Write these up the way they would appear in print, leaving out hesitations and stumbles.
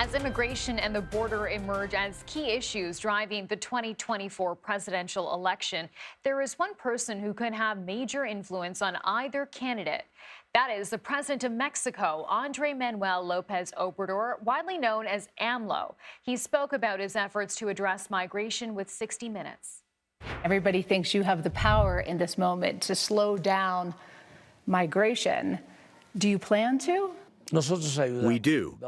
As immigration and the border emerge as key issues driving the 2024 presidential election, there is one person who could have major influence on either candidate. That is the president of Mexico, Manuel López Obrador, widely known as AMLO. He spoke about his efforts to address migration with 60 Minutes. Everybody thinks you have the power in this moment to slow down migration. Do you plan to? We do,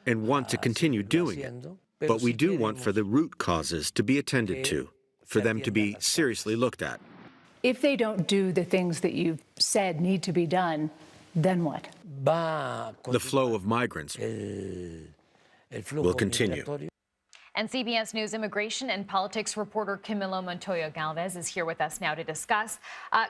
and want to continue doing it. But we do want for the root causes to be attended to, for them to be seriously looked at. If they don't do the things that you've said need to be done, then what? The flow of migrants will continue. And CBS News immigration and politics reporter Camilo Montoya-Galvez is here with us now to discuss.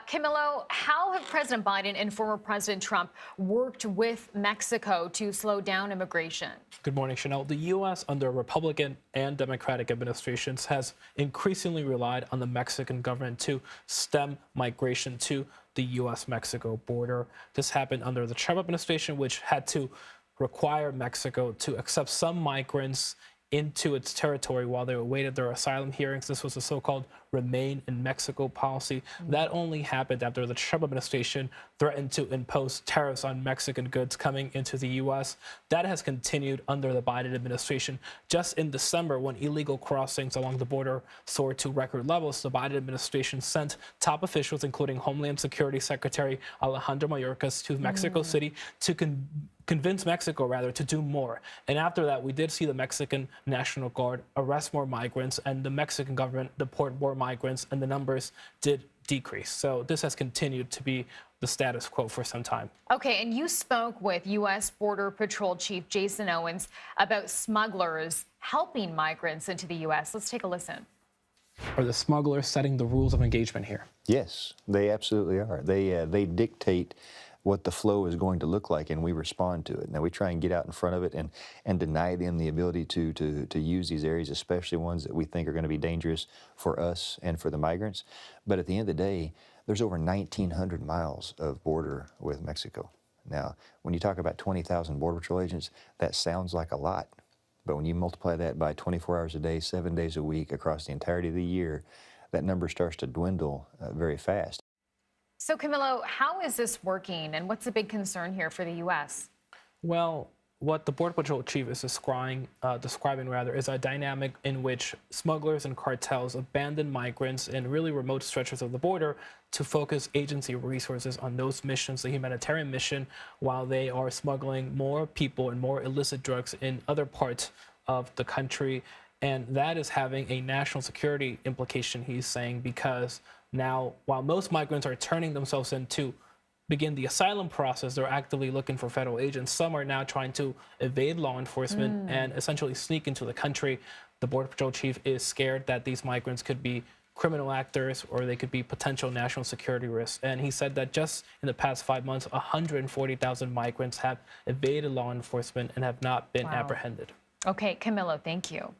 Camilo, how have President Biden and former President Trump worked with Mexico to slow down immigration? Good morning, Chanel. The U.S. under Republican and Democratic administrations has increasingly relied on the Mexican government to stem migration to the U.S.-Mexico border. This happened under the Trump administration, which had to require Mexico to accept some migrants into its territory while they awaited their asylum hearings. This was the so-called Remain in Mexico policy. That only happened after the Trump administration threatened to impose tariffs on Mexican goods coming into the U.S. That has continued under the Biden administration. Just in December, when illegal crossings along the border soared to record levels, the Biden administration sent top officials, including Homeland Security Secretary Alejandro Mayorkas, to Mexico City to convince Mexico, rather, to do more. And after that, we did see the Mexican National Guard arrest more migrants and the Mexican government deport more migrants, and the numbers did decrease. So this has continued to be the status quo for some time. Okay, and you spoke with U.S. Border Patrol Chief Jason Owens about smugglers helping migrants into the U.S. Let's take a listen. Are the smugglers setting the rules of engagement here? Yes, they absolutely are. They dictate what the flow is going to look like, and we respond to it. Now, we try and get out in front of it and deny them the ability to use these areas, especially ones that we think are going to be dangerous for us and for the migrants. But at the end of the day, there's over 1,900 miles of border with Mexico. Now, when you talk about 20,000 Border Patrol agents, that sounds like a lot. But when you multiply that by 24 hours a day, 7 days a week, across the entirety of the year, that number starts to dwindle very fast. So, Camilo, how is this working, and what's the big concern here for the U.S.? Well, what the Border Patrol chief is describing is a dynamic in which smugglers and cartels abandon migrants in really remote stretches of the border to focus agency resources on those missions, the humanitarian mission, while they are smuggling more people and more illicit drugs in other parts of the country. And that is having a national security implication, he's saying, because now, while most migrants are turning themselves in to begin the asylum process, they're actively looking for federal agents. Some are now trying to evade law enforcement and essentially sneak into the country. The Border Patrol chief is scared that these migrants could be criminal actors or they could be potential national security risks. And he said that just in the past 5 months, 140,000 migrants have evaded law enforcement and have not been apprehended. Okay, Camilo, thank you.